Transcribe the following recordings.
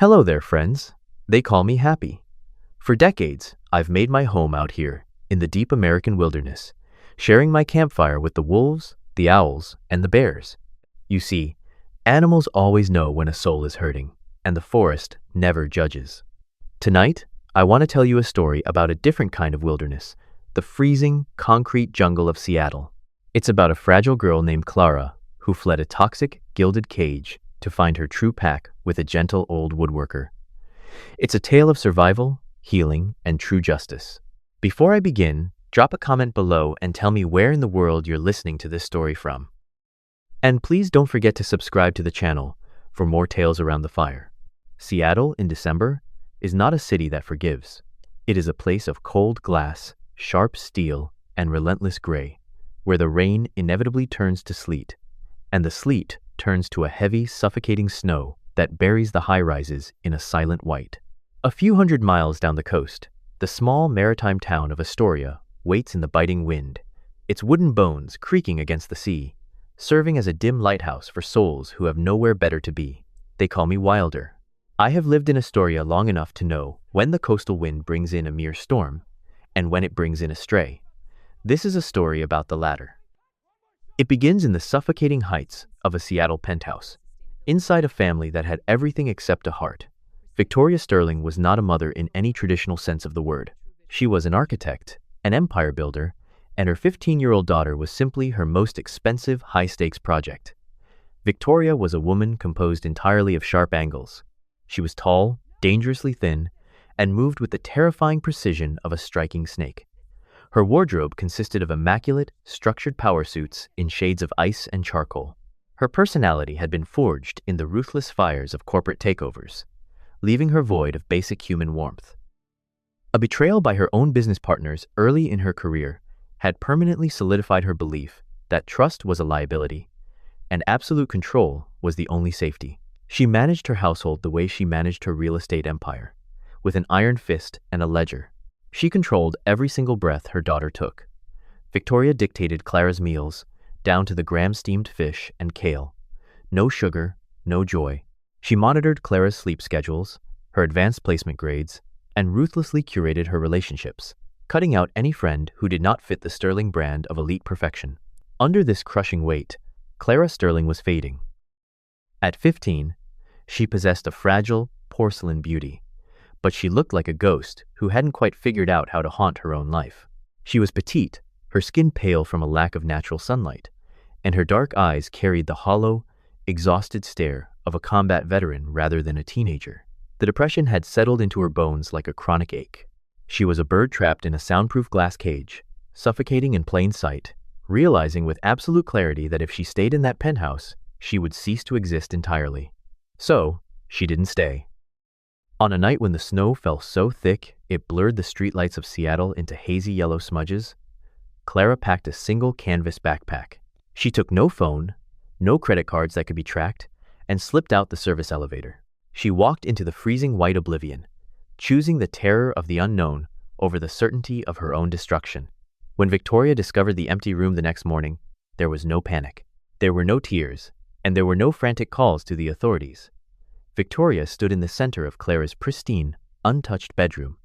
Hello there, friends. They call me Happy. For decades, I've made my home out here, in the deep American wilderness, sharing my campfire with the wolves, the owls, and the bears. You see, animals always know when a soul is hurting, and the forest never judges. Tonight, I want to tell you a story about a different kind of wilderness, the freezing, concrete jungle of Seattle. It's about a fragile girl named Clara who fled a toxic, gilded cage to find her true pack with a gentle old woodworker. It's a tale of survival, healing, and true justice. Before I begin, drop a comment below and tell me where in the world you're listening to this story from. And please don't forget to subscribe to the channel for more tales around the fire. Seattle in December is not a city that forgives. It is a place of cold glass, sharp steel, and relentless gray, where the rain inevitably turns to sleet, and the sleet turns to a heavy, suffocating snow that buries the high-rises in a silent white. A few hundred miles down the coast, the small maritime town of Astoria waits in the biting wind, its wooden bones creaking against the sea, serving as a dim lighthouse for souls who have nowhere better to be. They call me Wilder. I have lived in Astoria long enough to know when the coastal wind brings in a mere storm and when it brings in a stray. This is a story about the latter. It begins in the suffocating heights of a Seattle penthouse, inside a family that had everything except a heart. Victoria Sterling was not a mother in any traditional sense of the word. She was an architect, an empire builder, and her 15-year-old daughter was simply her most expensive, high-stakes project. Victoria was a woman composed entirely of sharp angles. She was tall, dangerously thin, and moved with the terrifying precision of a striking snake. Her wardrobe consisted of immaculate, structured power suits in shades of ice and charcoal. Her personality had been forged in the ruthless fires of corporate takeovers, leaving her void of basic human warmth. A betrayal by her own business partners early in her career had permanently solidified her belief that trust was a liability, and absolute control was the only safety. She managed her household the way she managed her real estate empire, with an iron fist and a ledger. She controlled every single breath her daughter took. Victoria dictated Clara's meals, down to the gram-steamed fish and kale. No sugar, no joy. She monitored Clara's sleep schedules, her advanced placement grades, and ruthlessly curated her relationships, cutting out any friend who did not fit the Sterling brand of elite perfection. Under this crushing weight, Clara Sterling was fading. At 15, she possessed a fragile, porcelain beauty, but she looked like a ghost who hadn't quite figured out how to haunt her own life. She was petite, her skin pale from a lack of natural sunlight, and her dark eyes carried the hollow, exhausted stare of a combat veteran rather than a teenager. The depression had settled into her bones like a chronic ache. She was a bird trapped in a soundproof glass cage, suffocating in plain sight, realizing with absolute clarity that if she stayed in that penthouse, she would cease to exist entirely. So, she didn't stay. On a night when the snow fell so thick it blurred the streetlights of Seattle into hazy yellow smudges, Clara packed a single canvas backpack. She took no phone, no credit cards that could be tracked, and slipped out the service elevator. She walked into the freezing white oblivion, choosing the terror of the unknown over the certainty of her own destruction. When Victoria discovered the empty room the next morning, there was no panic. There were no tears, and there were no frantic calls to the authorities. Victoria stood in the center of Clara's pristine, untouched bedroom,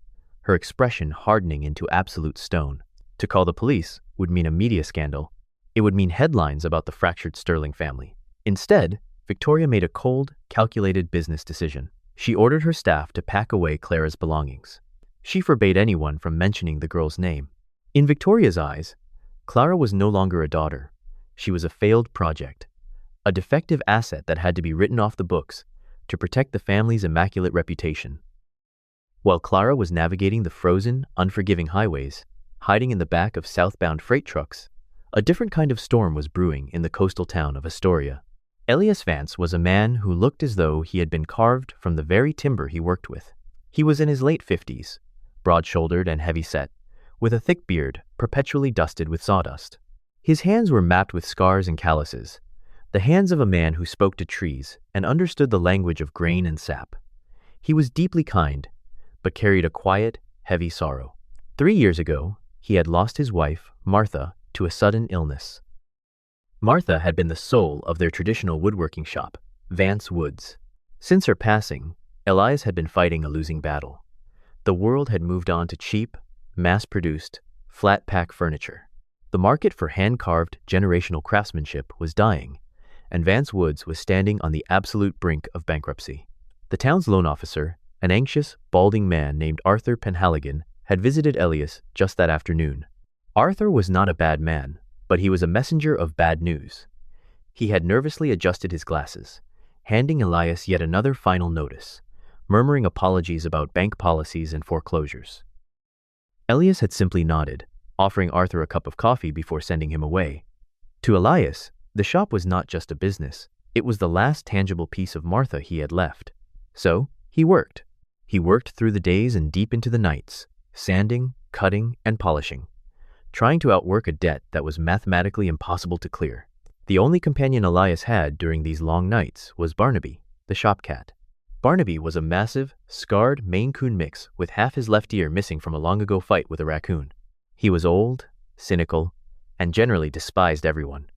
her expression hardening into absolute stone. To call the police would mean a media scandal. It would mean headlines about the fractured Sterling family. Instead, Victoria made a cold, calculated business decision. She ordered her staff to pack away Clara's belongings. She forbade anyone from mentioning the girl's name. In Victoria's eyes, Clara was no longer a daughter. She was a failed project, a defective asset that had to be written off the books to protect the family's immaculate reputation. While Clara was navigating the frozen, unforgiving highways, hiding in the back of southbound freight trucks, a different kind of storm was brewing in the coastal town of Astoria. Elias Vance was a man who looked as though he had been carved from the very timber he worked with. He was in his late 50s, broad-shouldered and heavy-set, with a thick beard perpetually dusted with sawdust. His hands were mapped with scars and calluses, the hands of a man who spoke to trees and understood the language of grain and sap. He was deeply kind, but carried a quiet, heavy sorrow. 3 years ago, he had lost his wife, Martha, to a sudden illness. Martha had been the soul of their traditional woodworking shop, Vance Woods. Since her passing, Elias had been fighting a losing battle. The world had moved on to cheap, mass-produced, flat-pack furniture. The market for hand-carved generational craftsmanship was dying, and Vance Woods was standing on the absolute brink of bankruptcy. The town's loan officer, an anxious, balding man named Arthur Penhaligon, had visited Elias just that afternoon. Arthur was not a bad man, but he was a messenger of bad news. He had nervously adjusted his glasses, handing Elias yet another final notice, murmuring apologies about bank policies and foreclosures. Elias had simply nodded, offering Arthur a cup of coffee before sending him away. To Elias, the shop was not just a business, it was the last tangible piece of Martha he had left. So, he worked. He worked through the days and deep into the nights, sanding, cutting, and polishing, trying to outwork a debt that was mathematically impossible to clear. The only companion Elias had during these long nights was Barnaby, the shop cat. Barnaby was a massive, scarred Maine Coon mix with half his left ear missing from a long-ago fight with a raccoon. He was old, cynical, and generally despised everyone.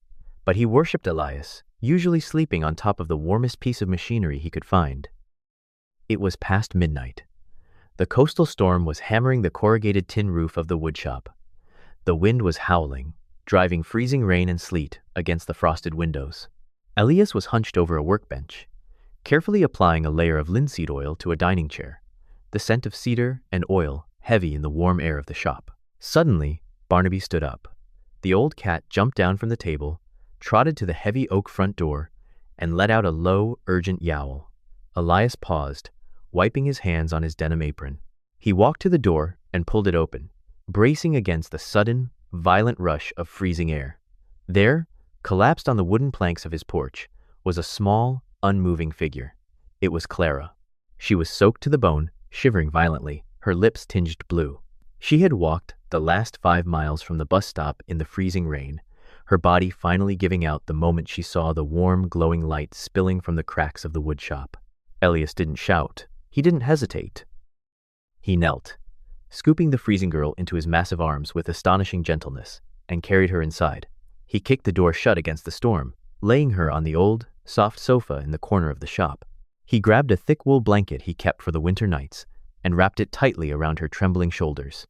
But he worshipped Elias, usually sleeping on top of the warmest piece of machinery he could find. It was past midnight. The coastal storm was hammering the corrugated tin roof of the woodshop. The wind was howling, driving freezing rain and sleet against the frosted windows. Elias was hunched over a workbench, carefully applying a layer of linseed oil to a dining chair, the scent of cedar and oil heavy in the warm air of the shop. Suddenly, Barnaby stood up. The old cat jumped down from the table, trotted to the heavy oak front door, and let out a low, urgent yowl. Elias paused, wiping his hands on his denim apron. He walked to the door and pulled it open, bracing against the sudden, violent rush of freezing air. There, collapsed on the wooden planks of his porch, was a small, unmoving figure. It was Clara. She was soaked to the bone, shivering violently, her lips tinged blue. She had walked the last 5 miles from the bus stop in the freezing rain, her body finally giving out the moment she saw the warm, glowing light spilling from the cracks of the woodshop. Elias didn't shout. He didn't hesitate. He knelt, scooping the freezing girl into his massive arms with astonishing gentleness, and carried her inside. He kicked the door shut against the storm, laying her on the old, soft sofa in the corner of the shop. He grabbed a thick wool blanket he kept for the winter nights and wrapped it tightly around her trembling shoulders.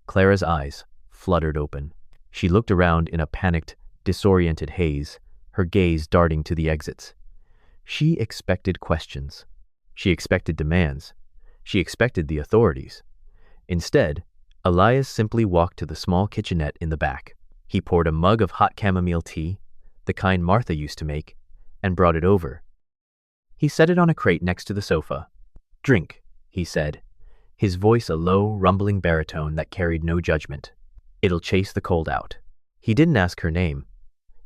Clara's eyes fluttered open. She looked around in a panicked, disoriented haze, her gaze darting to the exits. She expected questions. She expected demands. She expected the authorities. Instead, Elias simply walked to the small kitchenette in the back. He poured a mug of hot chamomile tea, the kind Martha used to make, and brought it over. He set it on a crate next to the sofa. "Drink," he said, his voice a low, rumbling baritone that carried no judgment. "It'll chase the cold out." He didn't ask her name.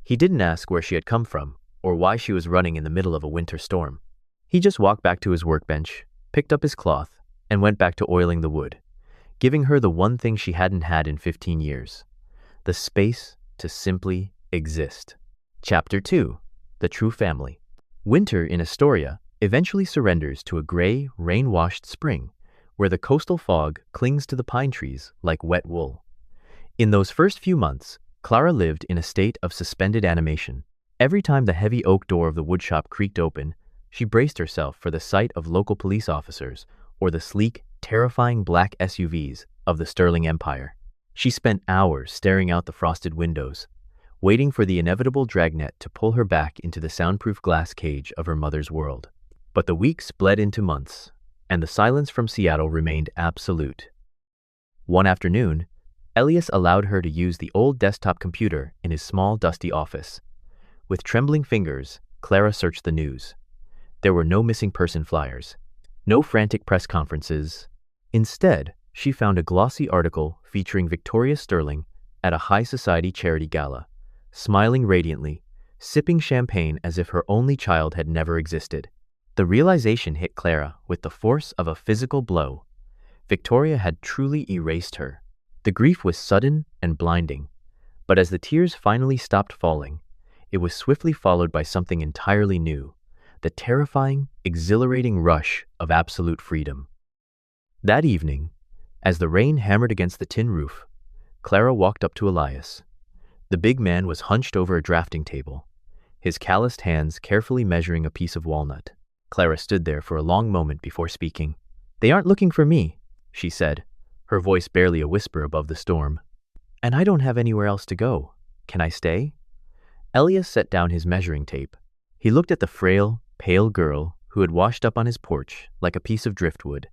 He didn't ask where she had come from or why she was running in the middle of a winter storm. He just walked back to his workbench, picked up his cloth, and went back to oiling the wood, giving her the one thing she hadn't had in 15 years, the space to simply exist. Chapter 2. The True Family. Winter in Astoria eventually surrenders to a gray, rain-washed spring, where the coastal fog clings to the pine trees like wet wool. In those first few months, Clara lived in a state of suspended animation. Every time the heavy oak door of the woodshop creaked open, she braced herself for the sight of local police officers or the sleek, terrifying black SUVs of the Sterling Empire. She spent hours staring out the frosted windows, waiting for the inevitable dragnet to pull her back into the soundproof glass cage of her mother's world. But the weeks bled into months, and the silence from Seattle remained absolute. One afternoon, Elias allowed her to use the old desktop computer in his small, dusty office. With trembling fingers, Clara searched the news. There were no missing person flyers, no frantic press conferences. Instead, she found a glossy article featuring Victoria Sterling at a high society charity gala, smiling radiantly, sipping champagne as if her only child had never existed. The realization hit Clara with the force of a physical blow. Victoria had truly erased her. The grief was sudden and blinding, but as the tears finally stopped falling, it was swiftly followed by something entirely new, the terrifying, exhilarating rush of absolute freedom. That evening, as the rain hammered against the tin roof, Clara walked up to Elias. The big man was hunched over a drafting table, his calloused hands carefully measuring a piece of walnut. Clara stood there for a long moment before speaking. "They aren't looking for me," she said, her voice barely a whisper above the storm. "And I don't have anywhere else to go. Can I stay?" Elias set down his measuring tape. He looked at the frail, pale girl who had washed up on his porch like a piece of driftwood,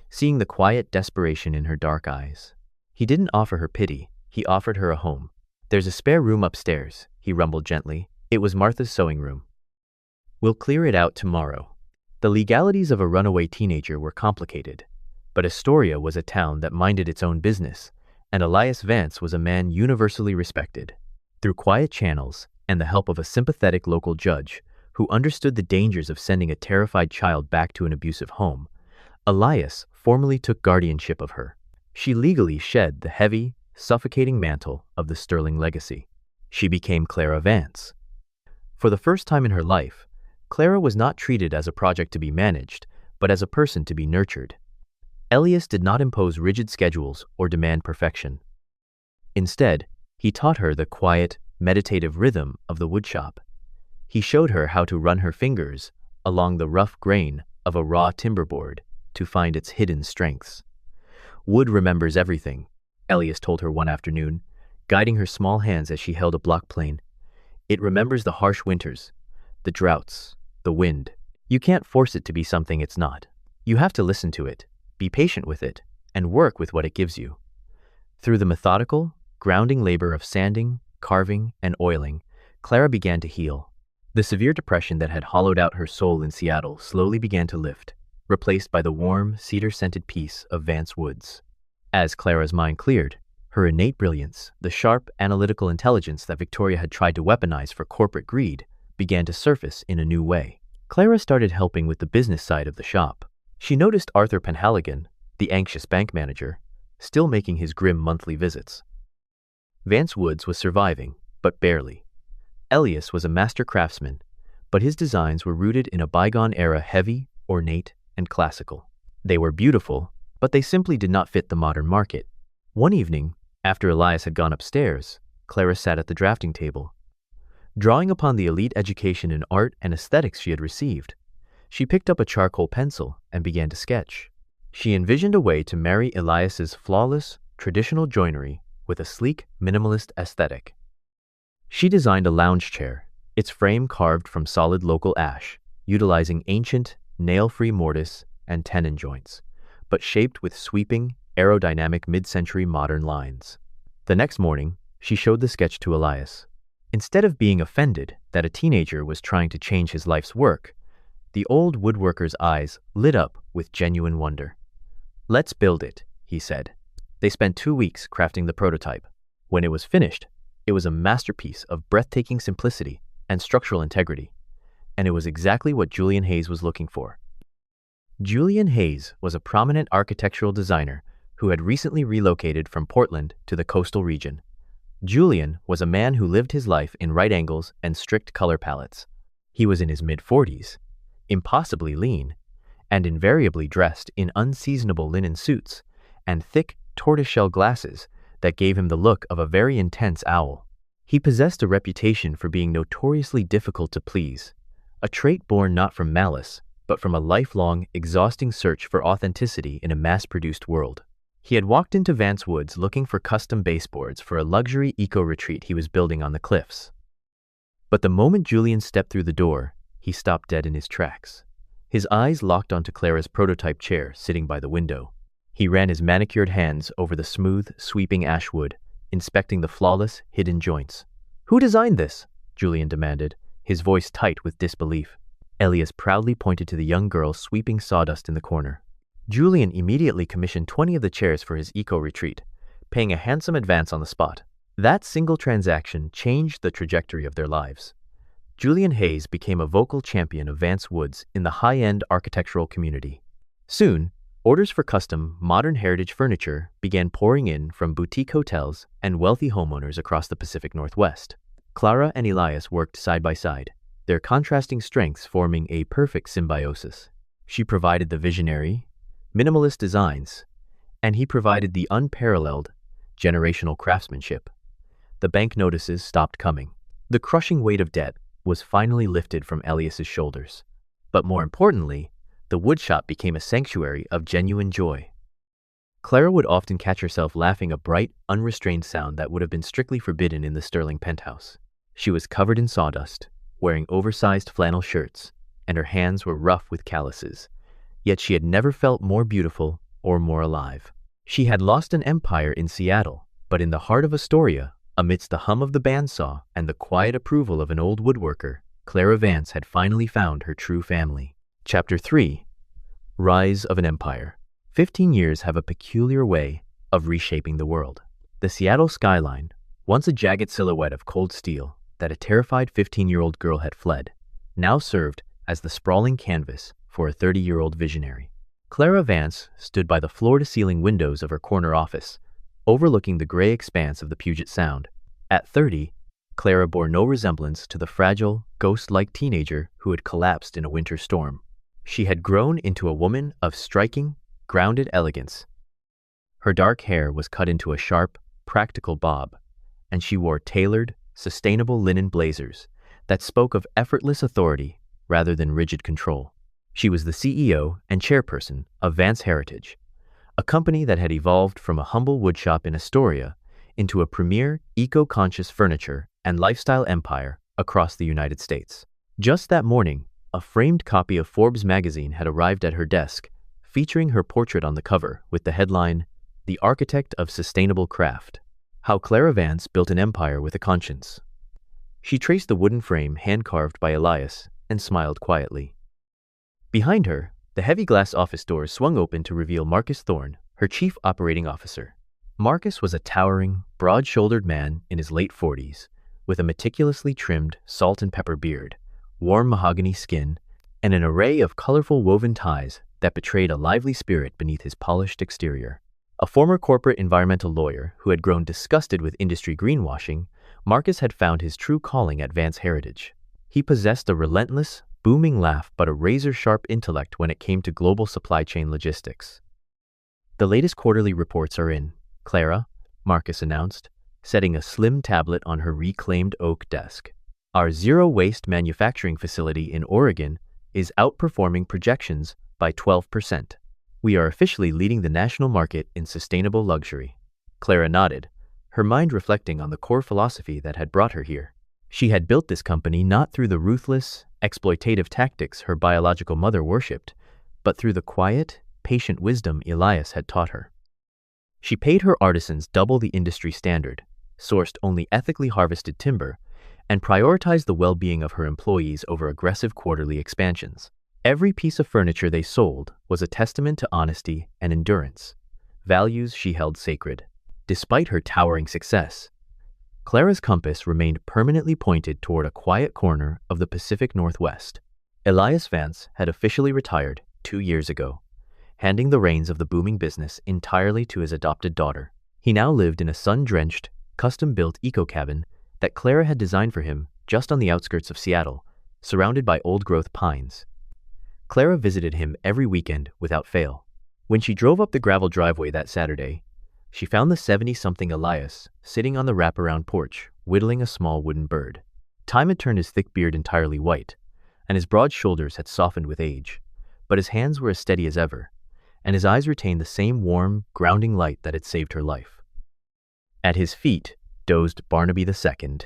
seeing the quiet desperation in her dark eyes. He didn't offer her pity, he offered her a home. "There's a spare room upstairs," he rumbled gently. It was Martha's sewing room. "We'll clear it out tomorrow." The legalities of a runaway teenager were complicated, but Astoria was a town that minded its own business, and Elias Vance was a man universally respected. Through quiet channels and the help of a sympathetic local judge who understood the dangers of sending a terrified child back to an abusive home, Elias formally took guardianship of her. She legally shed the heavy, suffocating mantle of the Sterling legacy. She became Clara Vance. For the first time in her life, Clara was not treated as a project to be managed, but as a person to be nurtured. Elias did not impose rigid schedules or demand perfection. Instead, he taught her the quiet, meditative rhythm of the woodshop. He showed her how to run her fingers along the rough grain of a raw timber board to find its hidden strengths. "Wood remembers everything," Elias told her one afternoon, guiding her small hands as she held a block plane. "It remembers the harsh winters, the droughts, the wind. You can't force it to be something it's not. You have to listen to it, be patient with it, and work with what it gives you." Through the methodical, grounding labor of sanding, carving, and oiling, Clara began to heal. The severe depression that had hollowed out her soul in Seattle slowly began to lift, replaced by the warm, cedar-scented peace of Vance Woods. As Clara's mind cleared, her innate brilliance, the sharp, analytical intelligence that Victoria had tried to weaponize for corporate greed, began to surface in a new way. Clara started helping with the business side of the shop. She noticed Arthur Penhaligon, the anxious bank manager, still making his grim monthly visits. Vance Woods was surviving, but barely. Elias was a master craftsman, but his designs were rooted in a bygone-era heavy, ornate, and classical. They were beautiful, but they simply did not fit the modern market. One evening, after Elias had gone upstairs, Clara sat at the drafting table. Drawing upon the elite education in art and aesthetics she had received, she picked up a charcoal pencil and began to sketch. She envisioned a way to marry Elias's flawless, traditional joinery with a sleek, minimalist aesthetic. She designed a lounge chair, its frame carved from solid local ash, utilizing ancient, nail-free mortise and tenon joints, but shaped with sweeping, aerodynamic mid-century modern lines. The next morning, she showed the sketch to Elias. Instead of being offended that a teenager was trying to change his life's work, the old woodworker's eyes lit up with genuine wonder. "Let's build it," he said. They spent 2 weeks crafting the prototype. When it was finished, it was a masterpiece of breathtaking simplicity and structural integrity, and it was exactly what Julian Hayes was looking for. Julian Hayes was a prominent architectural designer who had recently relocated from Portland to the coastal region. Julian was a man who lived his life in right angles and strict color palettes. He was in his mid-40s, impossibly lean, and invariably dressed in unseasonable linen suits and thick tortoiseshell glasses that gave him the look of a very intense owl. He possessed a reputation for being notoriously difficult to please, a trait born not from malice, but from a lifelong, exhausting search for authenticity in a mass-produced world. He had walked into Vance Woods looking for custom baseboards for a luxury eco-retreat he was building on the cliffs. But the moment Julian stepped through the door, he stopped dead in his tracks. His eyes locked onto Clara's prototype chair sitting by the window. He ran his manicured hands over the smooth, sweeping ash wood, inspecting the flawless, hidden joints. "Who designed this?" Julian demanded, his voice tight with disbelief. Elias proudly pointed to the young girl sweeping sawdust in the corner. Julian immediately commissioned 20 of the chairs for his eco-retreat, paying a handsome advance on the spot. That single transaction changed the trajectory of their lives. Julian Hayes became a vocal champion of Vance Woods in the high-end architectural community. Soon, orders for custom, modern heritage furniture began pouring in from boutique hotels and wealthy homeowners across the Pacific Northwest. Clara and Elias worked side by side, their contrasting strengths forming a perfect symbiosis. She provided the visionary, minimalist designs, and he provided the unparalleled, generational craftsmanship. The bank notices stopped coming. The crushing weight of debt was finally lifted from Elias's shoulders. But more importantly, the woodshop became a sanctuary of genuine joy. Clara would often catch herself laughing a bright, unrestrained sound that would have been strictly forbidden in the Sterling penthouse. She was covered in sawdust, wearing oversized flannel shirts, and her hands were rough with calluses. Yet she had never felt more beautiful or more alive. She had lost an empire in Seattle, but in the heart of Astoria, amidst the hum of the bandsaw and the quiet approval of an old woodworker, Clara Vance had finally found her true family. Chapter 3. Rise of an Empire. 15 years have a peculiar way of reshaping the world. The Seattle skyline, once a jagged silhouette of cold steel that a terrified 15-year-old girl had fled, now served as the sprawling canvas for a 30-year-old visionary. Clara Vance stood by the floor-to-ceiling windows of her corner office, overlooking the gray expanse of the Puget Sound. At 30, Clara bore no resemblance to the fragile, ghost-like teenager who had collapsed in a winter storm. She had grown into a woman of striking, grounded elegance. Her dark hair was cut into a sharp, practical bob, and she wore tailored, sustainable linen blazers that spoke of effortless authority rather than rigid control. She was the CEO and chairperson of Vance Heritage, a company that had evolved from a humble woodshop in Astoria into a premier, eco-conscious furniture and lifestyle empire across the United States. Just that morning, a framed copy of Forbes magazine had arrived at her desk, featuring her portrait on the cover with the headline, "The Architect of Sustainable Craft: How Clara Vance Built an Empire with a Conscience." She traced the wooden frame hand-carved by Elias and smiled quietly. Behind her, the heavy glass office doors swung open to reveal Marcus Thorne, her chief operating officer. Marcus was a towering, broad-shouldered man in his late 40s, with a meticulously trimmed salt and pepper beard, warm mahogany skin, and an array of colorful woven ties that betrayed a lively spirit beneath his polished exterior. A former corporate environmental lawyer who had grown disgusted with industry greenwashing, Marcus had found his true calling at Vance Heritage. He possessed a relentless, booming laugh but a razor-sharp intellect when it came to global supply chain logistics. "The latest quarterly reports are in, Clara," Marcus announced, setting a slim tablet on her reclaimed oak desk. "Our zero-waste manufacturing facility in Oregon is outperforming projections by 12%. We are officially leading the national market in sustainable luxury." Clara nodded, her mind reflecting on the core philosophy that had brought her here. She had built this company not through the ruthless, exploitative tactics her biological mother worshipped, but through the quiet, patient wisdom Elias had taught her. She paid her artisans double the industry standard, sourced only ethically harvested timber, and prioritized the well-being of her employees over aggressive quarterly expansions. Every piece of furniture they sold was a testament to honesty and endurance, values she held sacred. Despite her towering success, Clara's compass remained permanently pointed toward a quiet corner of the Pacific Northwest. Elias Vance had officially retired 2 years ago, handing the reins of the booming business entirely to his adopted daughter. He now lived in a sun-drenched, custom-built eco-cabin that Clara had designed for him just on the outskirts of Seattle, surrounded by old-growth pines. Clara visited him every weekend without fail. When she drove up the gravel driveway that Saturday, she found the 70-something Elias sitting on the wraparound porch, whittling a small wooden bird. Time had turned his thick beard entirely white, and his broad shoulders had softened with age, but his hands were as steady as ever, and his eyes retained the same warm, grounding light that had saved her life. At his feet dozed Barnaby II,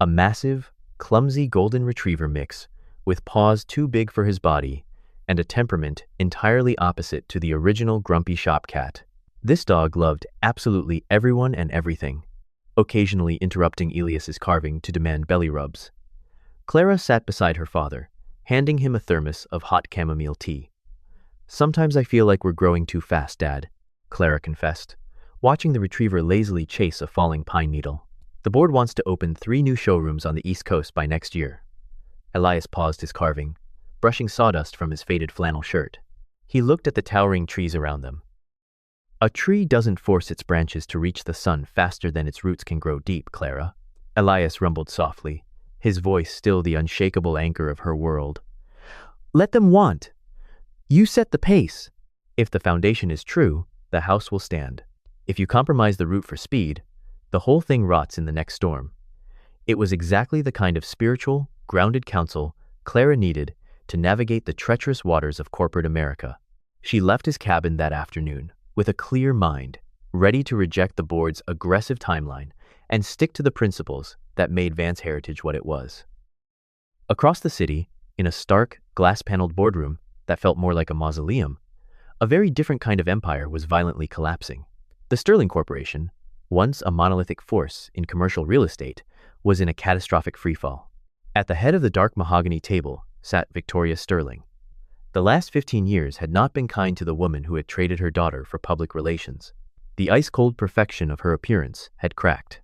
a massive, clumsy golden retriever mix with paws too big for his body and a temperament entirely opposite to the original grumpy shop cat. This dog loved absolutely everyone and everything, occasionally interrupting Elias's carving to demand belly rubs. Clara sat beside her father, handing him a thermos of hot chamomile tea. "Sometimes I feel like we're growing too fast, Dad," Clara confessed, watching the retriever lazily chase a falling pine needle. "The board wants to open 3 new showrooms on the East Coast by next year." Elias paused his carving, brushing sawdust from his faded flannel shirt. He looked at the towering trees around them. "A tree doesn't force its branches to reach the sun faster than its roots can grow deep, Clara," Elias rumbled softly, his voice still the unshakable anchor of her world. "Let them want. You set the pace. If the foundation is true, the house will stand. If you compromise the root for speed, the whole thing rots in the next storm." It was exactly the kind of spiritual, grounded counsel Clara needed to navigate the treacherous waters of corporate America. She left his cabin that afternoon with a clear mind, ready to reject the board's aggressive timeline and stick to the principles that made Vance Heritage what it was. Across the city, in a stark, glass-paneled boardroom that felt more like a mausoleum, a very different kind of empire was violently collapsing. The Sterling Corporation, once a monolithic force in commercial real estate, was in a catastrophic freefall. At the head of the dark mahogany table sat Victoria Sterling. The last 15 years had not been kind to the woman who had traded her daughter for public relations. The ice-cold perfection of her appearance had cracked.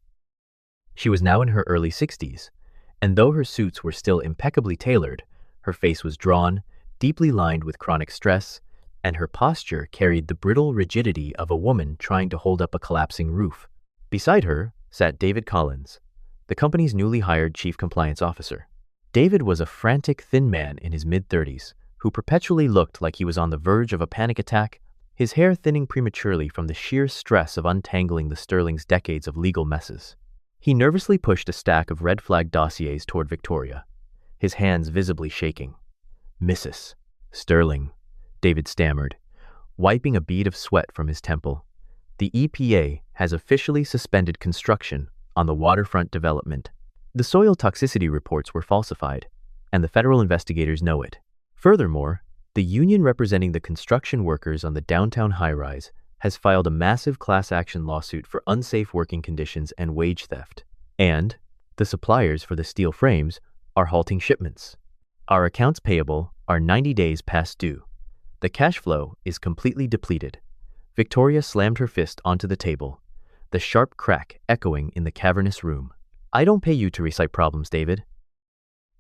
She was now in her early 60s, and though her suits were still impeccably tailored, her face was drawn, deeply lined with chronic stress, and her posture carried the brittle rigidity of a woman trying to hold up a collapsing roof. Beside her sat David Collins, the company's newly hired chief compliance officer. David was a frantic, thin man in his mid-30s who perpetually looked like he was on the verge of a panic attack, his hair thinning prematurely from the sheer stress of untangling the Sterling's decades of legal messes. He nervously pushed a stack of red flag dossiers toward Victoria, his hands visibly shaking. "Mrs. Sterling," David stammered, wiping a bead of sweat from his temple. "The EPA has officially suspended construction on the waterfront development. The soil toxicity reports were falsified, and the federal investigators know it. Furthermore, the union representing the construction workers on the downtown high-rise has filed a massive class action lawsuit for unsafe working conditions and wage theft. And the suppliers for the steel frames are halting shipments. Our accounts payable are 90 days past due. The cash flow is completely depleted." Victoria slammed her fist onto the table, the sharp crack echoing in the cavernous room. "I don't pay you to recite problems, David.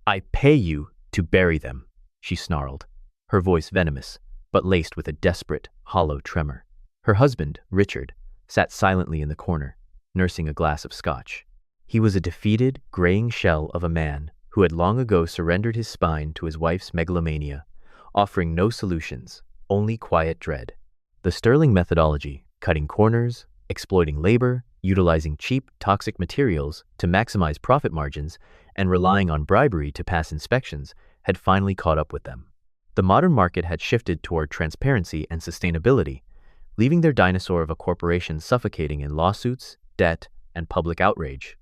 I pay you to bury them," she snarled, her voice venomous, but laced with a desperate, hollow tremor. Her husband, Richard, sat silently in the corner, nursing a glass of scotch. He was a defeated, graying shell of a man who had long ago surrendered his spine to his wife's megalomania, offering no solutions, only quiet dread. The Sterling methodology, cutting corners, exploiting labor, utilizing cheap, toxic materials to maximize profit margins, and relying on bribery to pass inspections, had finally caught up with them. The modern market had shifted toward transparency and sustainability, leaving their dinosaur of a corporation suffocating in lawsuits, debt, and public outrage.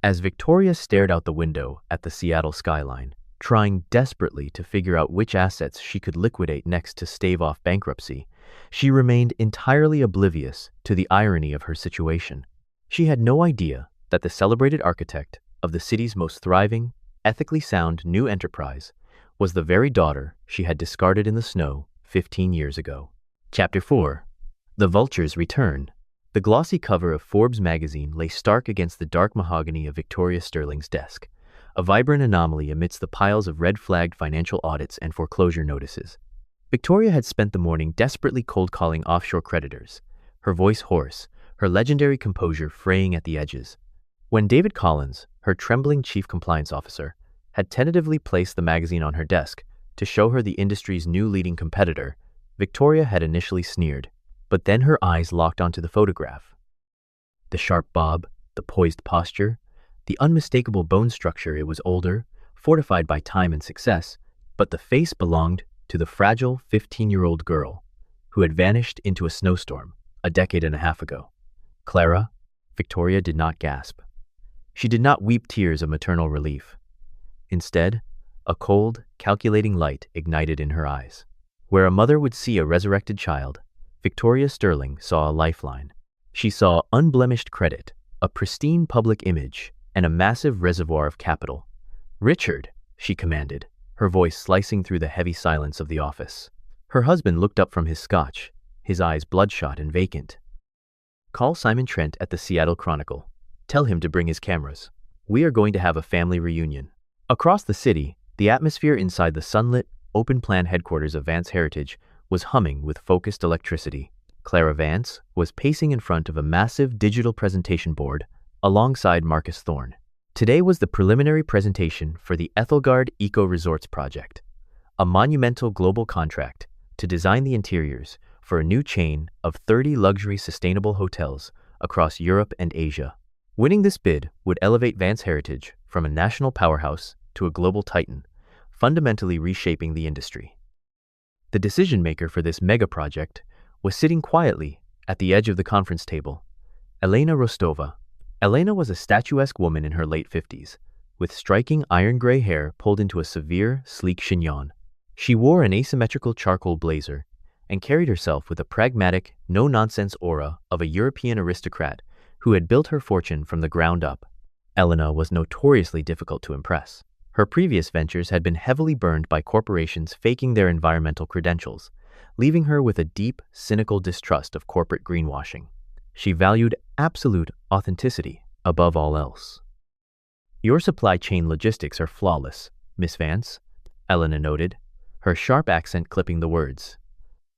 As Victoria stared out the window at the Seattle skyline, trying desperately to figure out which assets she could liquidate next to stave off bankruptcy, she remained entirely oblivious to the irony of her situation. She had no idea that the celebrated architect of the city's most thriving, ethically sound new enterprise was the very daughter she had discarded in the snow 15 years ago. Chapter 4. The Vultures Return. The glossy cover of Forbes magazine lay stark against the dark mahogany of Victoria Sterling's desk, a vibrant anomaly amidst the piles of red-flagged financial audits and foreclosure notices. Victoria had spent the morning desperately cold-calling offshore creditors, her voice hoarse, her legendary composure fraying at the edges. When David Collins, her trembling chief compliance officer, had tentatively placed the magazine on her desk to show her the industry's new leading competitor, Victoria had initially sneered, but then her eyes locked onto the photograph. The sharp bob, the poised posture, the unmistakable bone structure. It was older, fortified by time and success, but the face belonged to the fragile 15-year-old girl who had vanished into a snowstorm a decade and a half ago. Clara. Victoria did not gasp. She did not weep tears of maternal relief. Instead, a cold, calculating light ignited in her eyes. Where a mother would see a resurrected child, Victoria Sterling saw a lifeline. She saw unblemished credit, a pristine public image, and a massive reservoir of capital. "Richard," she commanded, her voice slicing through the heavy silence of the office. Her husband looked up from his scotch, his eyes bloodshot and vacant. "Call Simon Trent at the Seattle Chronicle. Tell him to bring his cameras. We are going to have a family reunion." Across the city, the atmosphere inside the sunlit, open-plan headquarters of Vance Heritage was humming with focused electricity. Clara Vance was pacing in front of a massive digital presentation board alongside Marcus Thorne. Today was the preliminary presentation for the Ethelgard Eco Resorts project, a monumental global contract to design the interiors for a new chain of 30 luxury sustainable hotels across Europe and Asia. Winning this bid would elevate Vance Heritage from a national powerhouse to a global titan, fundamentally reshaping the industry. The decision-maker for this mega-project was sitting quietly at the edge of the conference table, Elena Rostova. Elena was a statuesque woman in her late 50s, with striking iron-gray hair pulled into a severe, sleek chignon. She wore an asymmetrical charcoal blazer and carried herself with a pragmatic, no-nonsense aura of a European aristocrat who had built her fortune from the ground up. Elena was notoriously difficult to impress. Her previous ventures had been heavily burned by corporations faking their environmental credentials, leaving her with a deep, cynical distrust of corporate greenwashing. She valued absolute authenticity above all else. "Your supply chain logistics are flawless, Miss Vance," Elena noted, her sharp accent clipping the words.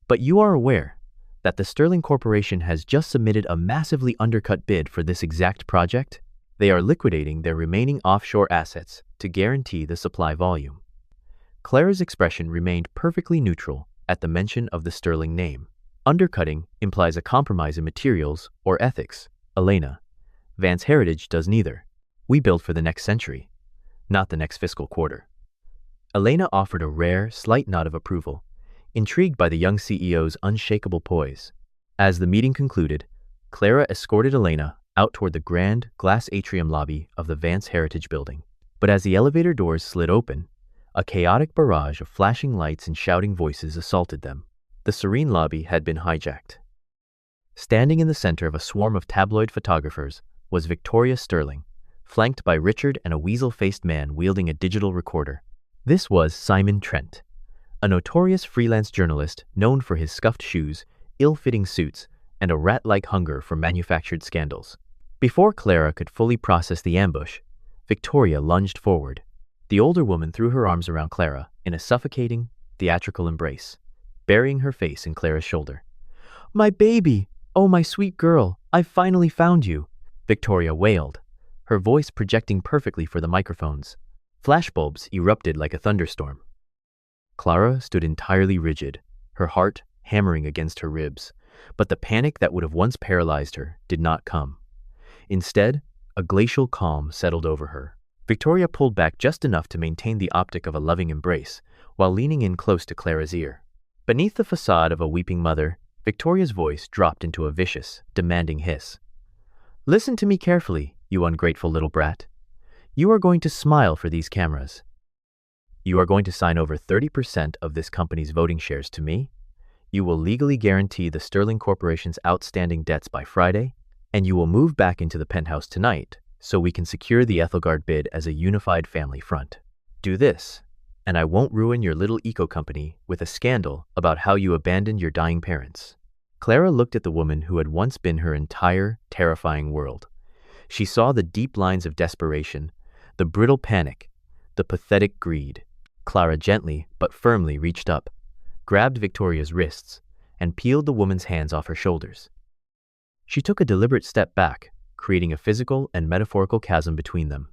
"But you are aware that the Sterling Corporation has just submitted a massively undercut bid for this exact project? They are liquidating their remaining offshore assets to guarantee the supply volume." Clara's expression remained perfectly neutral at the mention of the Sterling name. Undercutting implies a compromise in materials or ethics, Elena. Vance Heritage does neither. We build for the next century, not the next fiscal quarter. Elena offered a rare, slight nod of approval, intrigued by the young CEO's unshakable poise. As the meeting concluded, Clara escorted Elena out toward the grand, glass atrium lobby of the Vance Heritage Building. But as the elevator doors slid open, a chaotic barrage of flashing lights and shouting voices assaulted them. The serene lobby had been hijacked. Standing in the center of a swarm of tabloid photographers was Victoria Sterling, flanked by Richard and a weasel-faced man wielding a digital recorder. This was Simon Trent, a notorious freelance journalist known for his scuffed shoes, ill-fitting suits, and a rat-like hunger for manufactured scandals. Before Clara could fully process the ambush, Victoria lunged forward. The older woman threw her arms around Clara in a suffocating, theatrical embrace, burying her face in Clara's shoulder. "My baby! Oh, my sweet girl! I've finally found you!" Victoria wailed, her voice projecting perfectly for the microphones. Flashbulbs erupted like a thunderstorm. Clara stood entirely rigid, her heart hammering against her ribs, but the panic that would have once paralyzed her did not come. Instead, a glacial calm settled over her. Victoria pulled back just enough to maintain the optic of a loving embrace, while leaning in close to Clara's ear. Beneath the facade of a weeping mother, Victoria's voice dropped into a vicious, demanding hiss. "Listen to me carefully, you ungrateful little brat. You are going to smile for these cameras. You are going to sign over 30% of this company's voting shares to me. You will legally guarantee the Sterling Corporation's outstanding debts by Friday, and you will move back into the penthouse tonight so we can secure the Ethelgard bid as a unified family front. Do this, and I won't ruin your little eco-company with a scandal about how you abandoned your dying parents." Clara looked at the woman who had once been her entire, terrifying world. She saw the deep lines of desperation, the brittle panic, the pathetic greed. Clara gently but firmly reached up, grabbed Victoria's wrists, and peeled the woman's hands off her shoulders. She took a deliberate step back, creating a physical and metaphorical chasm between them.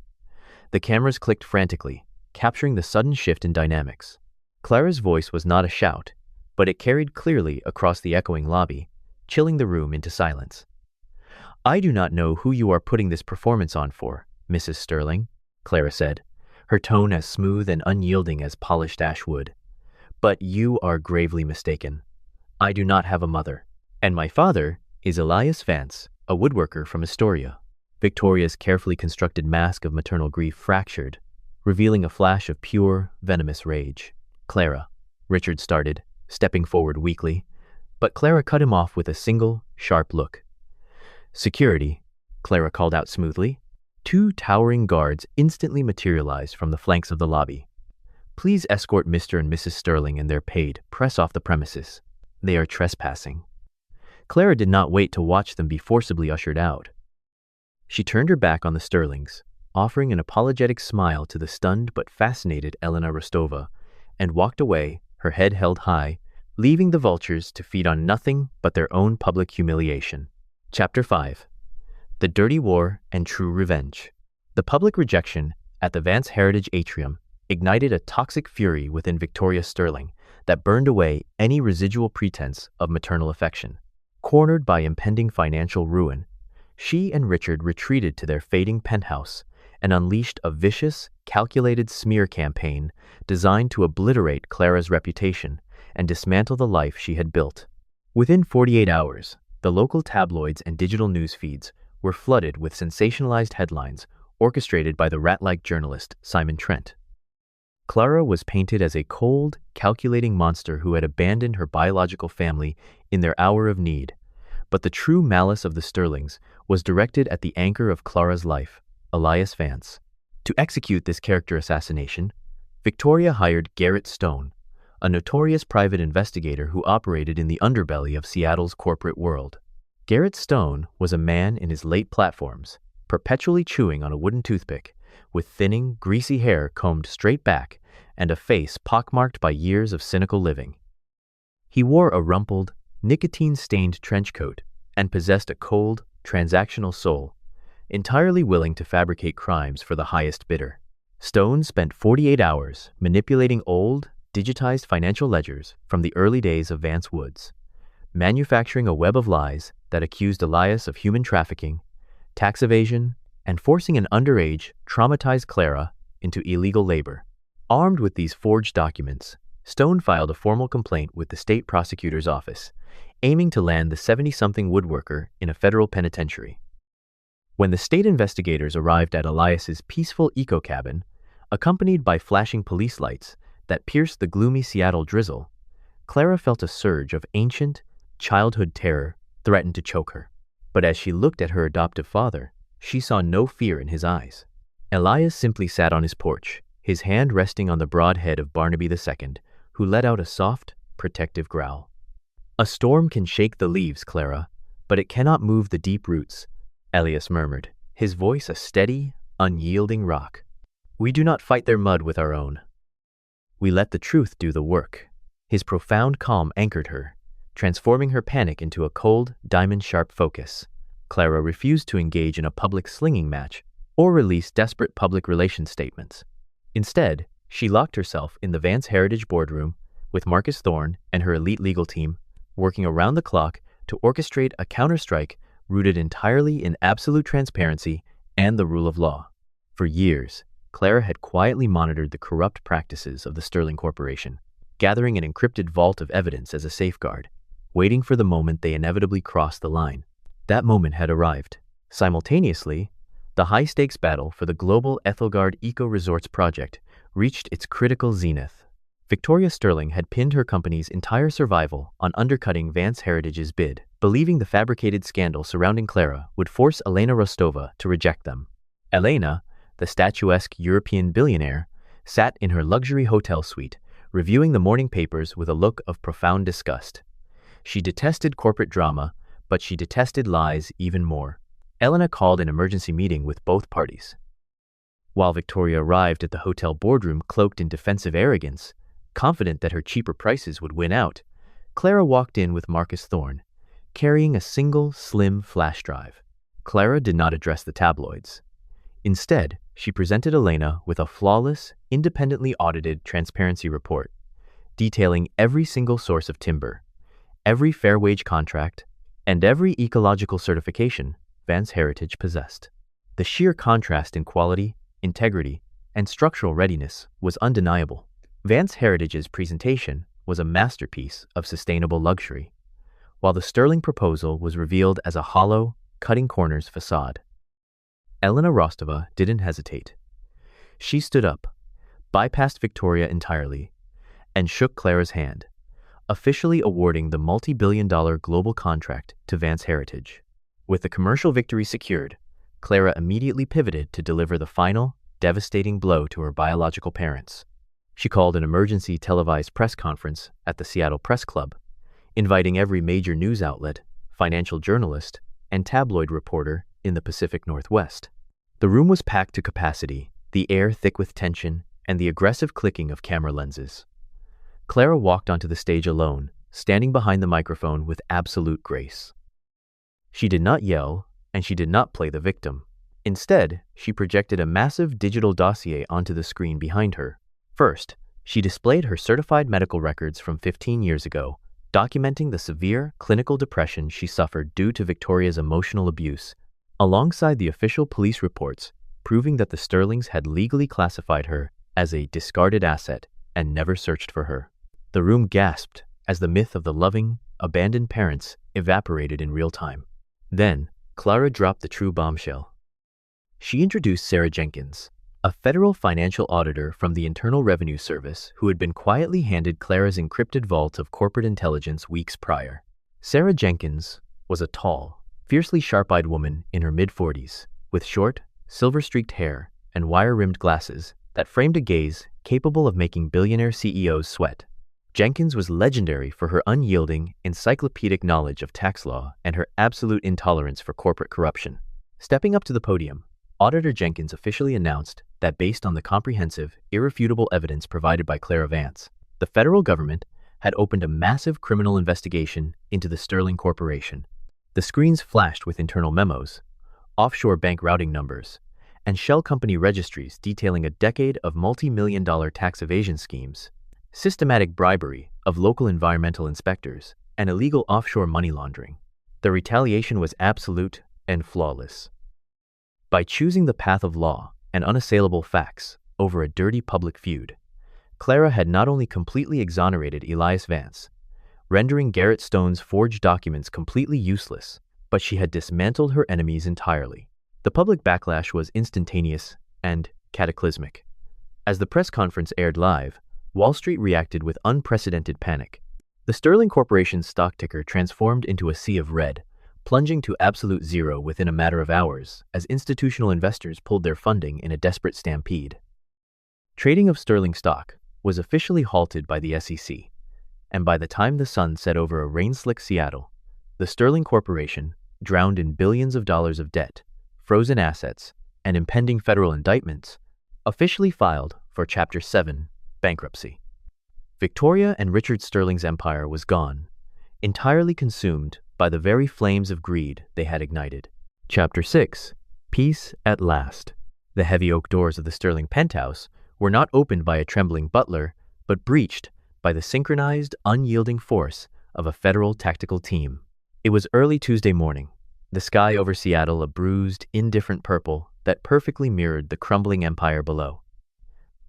The cameras clicked frantically, capturing the sudden shift in dynamics. Clara's voice was not a shout, but it carried clearly across the echoing lobby, chilling the room into silence. "I do not know who you are putting this performance on for, Mrs. Sterling," Clara said, her tone as smooth and unyielding as polished ash wood. "But you are gravely mistaken. I do not have a mother, and my father is Elias Vance, a woodworker from Astoria." Victoria's carefully constructed mask of maternal grief fractured, revealing a flash of pure, venomous rage. "Clara," Richard started, stepping forward weakly, but Clara cut him off with a single, sharp look. "Security," Clara called out smoothly. Two towering guards instantly materialized from the flanks of the lobby. "Please escort Mr. and Mrs. Sterling and their paid press off the premises. They are trespassing." Clara did not wait to watch them be forcibly ushered out. She turned her back on the Sterlings, offering an apologetic smile to the stunned but fascinated Elena Rostova, and walked away, her head held high, leaving the vultures to feed on nothing but their own public humiliation. Chapter 5. The Dirty War and True Revenge. The public rejection at the Vance Heritage Atrium ignited a toxic fury within Victoria Sterling that burned away any residual pretense of maternal affection. Cornered by impending financial ruin, she and Richard retreated to their fading penthouse and unleashed a vicious, calculated smear campaign designed to obliterate Clara's reputation and dismantle the life she had built. Within 48 hours, the local tabloids and digital news feeds were flooded with sensationalized headlines orchestrated by the rat-like journalist Simon Trent. Clara was painted as a cold, calculating monster who had abandoned her biological family in their hour of need. But the true malice of the Sterlings was directed at the anchor of Clara's life, Elias Vance. To execute this character assassination, Victoria hired Garrett Stone, a notorious private investigator who operated in the underbelly of Seattle's corporate world. Garrett Stone was a man in his late platforms, perpetually chewing on a wooden toothpick, with thinning, greasy hair combed straight back and a face pockmarked by years of cynical living. He wore a rumpled, nicotine-stained trench coat and possessed a cold, transactional soul, entirely willing to fabricate crimes for the highest bidder. Stone spent 48 hours manipulating old, digitized financial ledgers from the early days of Vance Woods, manufacturing a web of lies that accused Elias of human trafficking, tax evasion, and forcing an underage, traumatized Clara into illegal labor. Armed with these forged documents, Stone filed a formal complaint with the state prosecutor's office, aiming to land the 70-something woodworker in a federal penitentiary. When the state investigators arrived at Elias's peaceful eco-cabin, accompanied by flashing police lights that pierced the gloomy Seattle drizzle, Clara felt a surge of ancient, childhood terror threaten to choke her. But as she looked at her adoptive father, she saw no fear in his eyes. Elias simply sat on his porch, his hand resting on the broad head of Barnaby II, who let out a soft, protective growl. "A storm can shake the leaves, Clara, but it cannot move the deep roots," Elias murmured, his voice a steady, unyielding rock. "We do not fight their mud with our own. We let the truth do the work." His profound calm anchored her, transforming her panic into a cold, diamond-sharp focus. Clara refused to engage in a public slinging match or release desperate public relations statements. Instead, she locked herself in the Vance Heritage boardroom with Marcus Thorne and her elite legal team, working around the clock to orchestrate a counterstrike rooted entirely in absolute transparency and the rule of law. For years, Clara had quietly monitored the corrupt practices of the Sterling Corporation, gathering an encrypted vault of evidence as a safeguard, waiting for the moment they inevitably crossed the line. That moment had arrived. Simultaneously, the high-stakes battle for the global Ethelgard Eco-Resorts project reached its critical zenith. Victoria Sterling had pinned her company's entire survival on undercutting Vance Heritage's bid, believing the fabricated scandal surrounding Clara would force Elena Rostova to reject them. Elena, the statuesque European billionaire, sat in her luxury hotel suite, reviewing the morning papers with a look of profound disgust. She detested corporate drama, but she detested lies even more. Elena called an emergency meeting with both parties. While Victoria arrived at the hotel boardroom cloaked in defensive arrogance, confident that her cheaper prices would win out, Clara walked in with Marcus Thorne, carrying a single, slim flash drive. Clara did not address the tabloids. Instead, she presented Elena with a flawless, independently audited transparency report, detailing every single source of timber, every fair wage contract, and every ecological certification Vance Heritage possessed. The sheer contrast in quality, integrity, and structural readiness was undeniable. Vance Heritage's presentation was a masterpiece of sustainable luxury, while the Sterling proposal was revealed as a hollow, cutting corners facade. Elena Rostova didn't hesitate. She stood up, bypassed Victoria entirely, and shook Clara's hand, officially awarding the multi-billion-dollar global contract to Vance Heritage. With the commercial victory secured, Clara immediately pivoted to deliver the final, devastating blow to her biological parents. She called an emergency televised press conference at the Seattle Press Club, inviting every major news outlet, financial journalist, and tabloid reporter in the Pacific Northwest. The room was packed to capacity, the air thick with tension and the aggressive clicking of camera lenses. Clara walked onto the stage alone, standing behind the microphone with absolute grace. She did not yell, and she did not play the victim. Instead, she projected a massive digital dossier onto the screen behind her. First, she displayed her certified medical records from 15 years ago, documenting the severe clinical depression she suffered due to Victoria's emotional abuse, alongside the official police reports proving that the Sterlings had legally classified her as a discarded asset and never searched for her. The room gasped as the myth of the loving, abandoned parents evaporated in real time. Then, Clara dropped the true bombshell. She introduced Sarah Jenkins, a federal financial auditor from the Internal Revenue Service who had been quietly handed Clara's encrypted vault of corporate intelligence weeks prior. Sarah Jenkins was a tall, fiercely sharp-eyed woman in her mid-40s, with short, silver-streaked hair and wire-rimmed glasses that framed a gaze capable of making billionaire CEOs sweat. Jenkins was legendary for her unyielding, encyclopedic knowledge of tax law and her absolute intolerance for corporate corruption. Stepping up to the podium, Auditor Jenkins officially announced that based on the comprehensive, irrefutable evidence provided by Clara Vance, the federal government had opened a massive criminal investigation into the Sterling Corporation. The screens flashed with internal memos, offshore bank routing numbers, and shell company registries detailing a decade of multi-million-dollar tax evasion schemes, systematic bribery of local environmental inspectors, and illegal offshore money laundering. The retaliation was absolute and flawless. By choosing the path of law and unassailable facts over a dirty public feud, Clara had not only completely exonerated Elias Vance, rendering Garrett Stone's forged documents completely useless, but she had dismantled her enemies entirely. The public backlash was instantaneous and cataclysmic. As the press conference aired live, Wall Street reacted with unprecedented panic. The Sterling Corporation's stock ticker transformed into a sea of red, plunging to absolute zero within a matter of hours as institutional investors pulled their funding in a desperate stampede. Trading of Sterling stock was officially halted by the SEC, and by the time the sun set over a rain-slick Seattle, the Sterling Corporation, drowned in billions of dollars of debt, frozen assets, and impending federal indictments, officially filed for Chapter 7 bankruptcy. Victoria and Richard Sterling's empire was gone, entirely consumed by the very flames of greed they had ignited. Chapter 6 Peace at Last. The heavy oak doors of the Sterling penthouse were not opened by a trembling butler, but breached by the synchronized, unyielding force of a federal tactical team. It was early Tuesday morning, the sky over Seattle a bruised, indifferent purple that perfectly mirrored the crumbling empire below.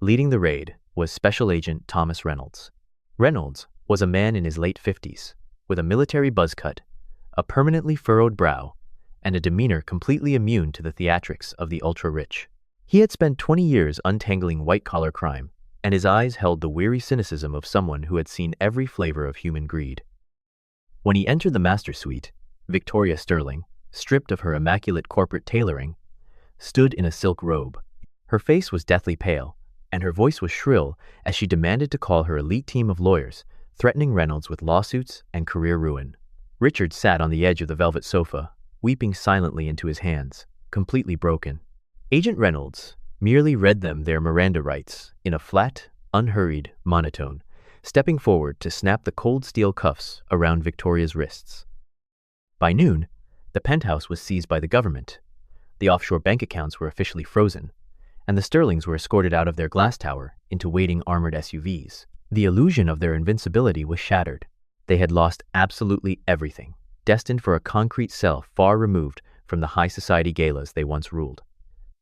Leading the raid was Special Agent Thomas Reynolds. Reynolds was a man in his late 50s, with a military buzz cut, a permanently furrowed brow, and a demeanor completely immune to the theatrics of the ultra-rich. He had spent 20 years untangling white-collar crime, and his eyes held the weary cynicism of someone who had seen every flavor of human greed. When he entered the master suite, Victoria Sterling, stripped of her immaculate corporate tailoring, stood in a silk robe. Her face was deathly pale, and her voice was shrill as she demanded to call her elite team of lawyers, threatening Reynolds with lawsuits and career ruin. Richard sat on the edge of the velvet sofa, weeping silently into his hands, completely broken. Agent Reynolds merely read them their Miranda rights in a flat, unhurried monotone, stepping forward to snap the cold steel cuffs around Victoria's wrists. By noon, the penthouse was seized by the government. The offshore bank accounts were officially frozen, and the Sterlings were escorted out of their glass tower into waiting armored SUVs. The illusion of their invincibility was shattered. They had lost absolutely everything, destined for a concrete cell far removed from the high society galas they once ruled.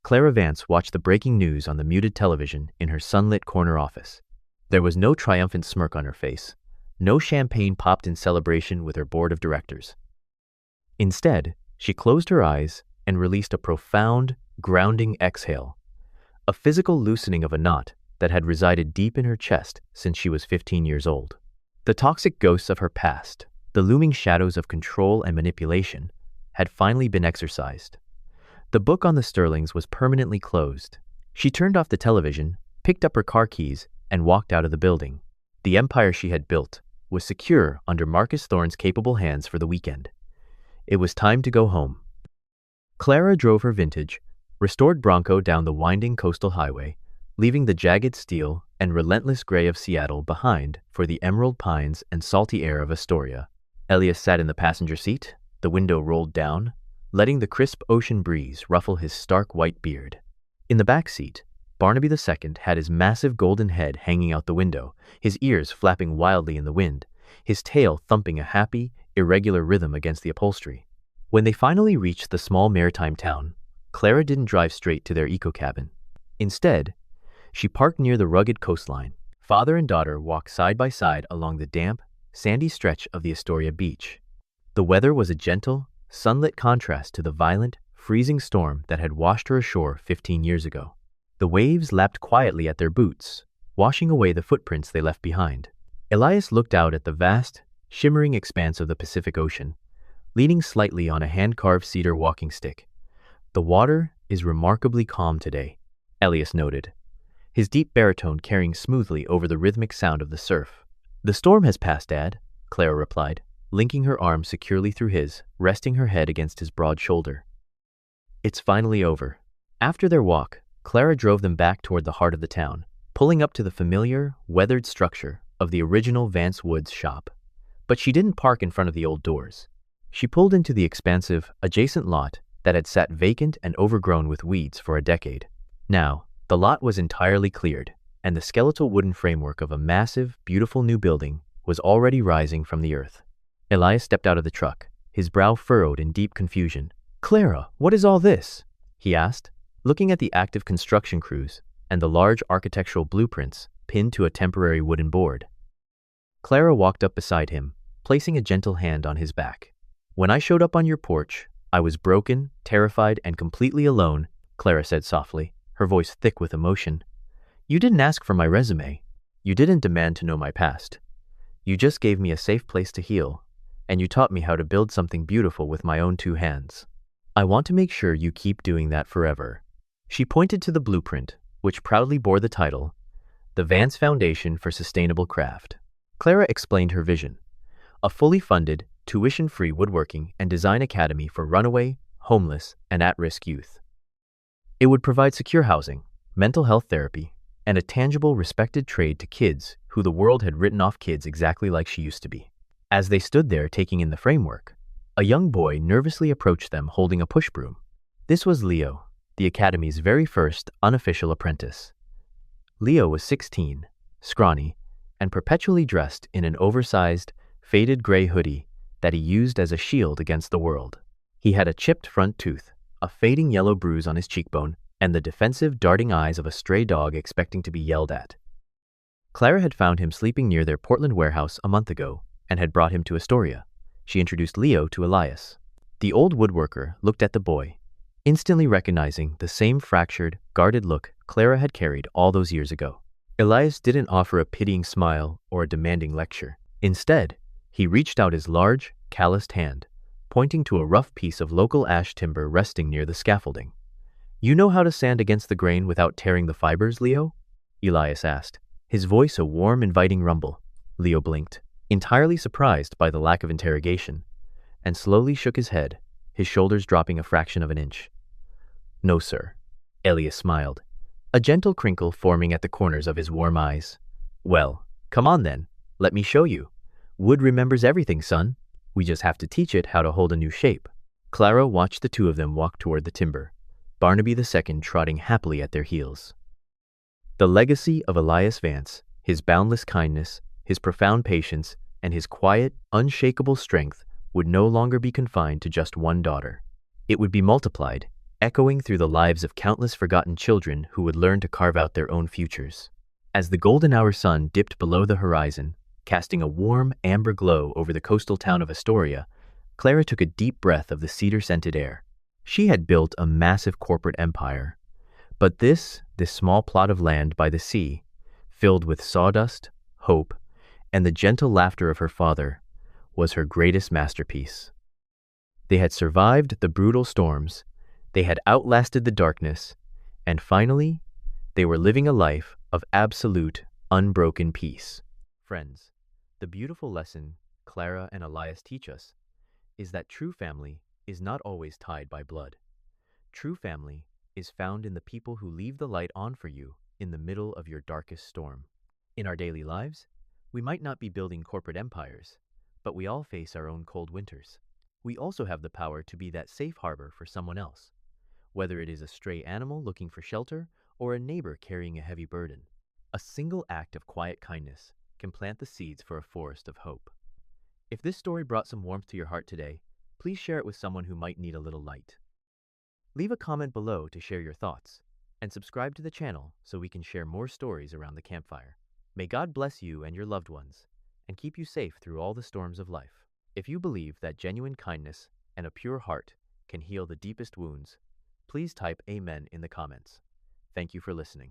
Clara Vance watched the breaking news on the muted television in her sunlit corner office. There was no triumphant smirk on her face, no champagne popped in celebration with her board of directors. Instead, she closed her eyes and released a profound, grounding exhale, a physical loosening of a knot that had resided deep in her chest since she was 15 years old. The toxic ghosts of her past, the looming shadows of control and manipulation, had finally been exorcised. The book on the Sterlings was permanently closed. She turned off the television, picked up her car keys, and walked out of the building. The empire she had built was secure under Marcus Thorne's capable hands for the weekend. It was time to go home. Clara drove her vintage, restored Bronco down the winding coastal highway, leaving the jagged steel and relentless gray of Seattle behind for the emerald pines and salty air of Astoria. Elias sat in the passenger seat, the window rolled down, letting the crisp ocean breeze ruffle his stark white beard. In the back seat, Barnaby II had his massive golden head hanging out the window, his ears flapping wildly in the wind, his tail thumping a happy, irregular rhythm against the upholstery. When they finally reached the small maritime town, Clara didn't drive straight to their eco-cabin. Instead, she parked near the rugged coastline. Father and daughter walked side by side along the damp, sandy stretch of the Astoria beach. The weather was a gentle, sunlit contrast to the violent, freezing storm that had washed her ashore 15 years ago. The waves lapped quietly at their boots, washing away the footprints they left behind. Elias looked out at the vast, shimmering expanse of the Pacific Ocean, leaning slightly on a hand-carved cedar walking stick. "The water is remarkably calm today," Elias noted, his deep baritone carrying smoothly over the rhythmic sound of the surf. "The storm has passed, Dad," Clara replied, linking her arm securely through his, resting her head against his broad shoulder. "It's finally over." After their walk, Clara drove them back toward the heart of the town, pulling up to the familiar, weathered structure of the original Vance Woods shop. But she didn't park in front of the old doors. She pulled into the expansive, adjacent lot that had sat vacant and overgrown with weeds for a decade. Now, the lot was entirely cleared, and the skeletal wooden framework of a massive, beautiful new building was already rising from the earth. Elias stepped out of the truck, his brow furrowed in deep confusion. "Clara, what is all this?" he asked, looking at the active construction crews and the large architectural blueprints pinned to a temporary wooden board. Clara walked up beside him, placing a gentle hand on his back. "When I showed up on your porch, I was broken, terrified, and completely alone," Clara said softly, her voice thick with emotion. "You didn't ask for my resume. You didn't demand to know my past. You just gave me a safe place to heal, and you taught me how to build something beautiful with my own two hands. I want to make sure you keep doing that forever." She pointed to the blueprint, which proudly bore the title, "The Vance Foundation for Sustainable Craft." Clara explained her vision: a fully funded, tuition-free woodworking and design academy for runaway, homeless, and at-risk youth. It would provide secure housing, mental health therapy, and a tangible, respected trade to kids who the world had written off kids exactly like she used to be. As they stood there taking in the framework, a young boy nervously approached them holding a push broom. This was Leo, the academy's very first unofficial apprentice. Leo was 16, scrawny, and perpetually dressed in an oversized, faded gray hoodie that he used as a shield against the world. He had a chipped front tooth, a fading yellow bruise on his cheekbone, and the defensive, darting eyes of a stray dog expecting to be yelled at. Clara had found him sleeping near their Portland warehouse a month ago and had brought him to Astoria. She introduced Leo to Elias. The old woodworker looked at the boy, instantly recognizing the same fractured, guarded look Clara had carried all those years ago. Elias didn't offer a pitying smile or a demanding lecture. Instead, he reached out his large, calloused hand, pointing to a rough piece of local ash timber resting near the scaffolding. "You know how to sand against the grain without tearing the fibers, Leo?" Elias asked, his voice a warm, inviting rumble. Leo blinked, entirely surprised by the lack of interrogation, and slowly shook his head, his shoulders dropping a fraction of an inch. "No, sir." Elias smiled, a gentle crinkle forming at the corners of his warm eyes. "Well, come on then, let me show you. Wood remembers everything, son. We just have to teach it how to hold a new shape." Clara watched the two of them walk toward the timber, Barnaby II trotting happily at their heels. The legacy of Elias Vance, his boundless kindness, his profound patience, and his quiet, unshakable strength would no longer be confined to just one daughter. It would be multiplied, echoing through the lives of countless forgotten children who would learn to carve out their own futures. As the golden hour sun dipped below the horizon, casting a warm, amber glow over the coastal town of Astoria, Clara took a deep breath of the cedar-scented air. She had built a massive corporate empire, but this small plot of land by the sea, filled with sawdust, hope, and the gentle laughter of her father, was her greatest masterpiece. They had survived the brutal storms, they had outlasted the darkness, and finally, they were living a life of absolute, unbroken peace. Friends, the beautiful lesson Clara and Elias teach us is that true family is not always tied by blood. True family is found in the people who leave the light on for you in the middle of your darkest storm. In our daily lives, we might not be building corporate empires, but we all face our own cold winters. We also have the power to be that safe harbor for someone else, whether it is a stray animal looking for shelter or a neighbor carrying a heavy burden. A single act of quiet kindness can plant the seeds for a forest of hope. If this story brought some warmth to your heart today, please share it with someone who might need a little light. Leave a comment below to share your thoughts, and subscribe to the channel so we can share more stories around the campfire. May God bless you and your loved ones, and keep you safe through all the storms of life. If you believe that genuine kindness and a pure heart can heal the deepest wounds, please type Amen in the comments. Thank you for listening.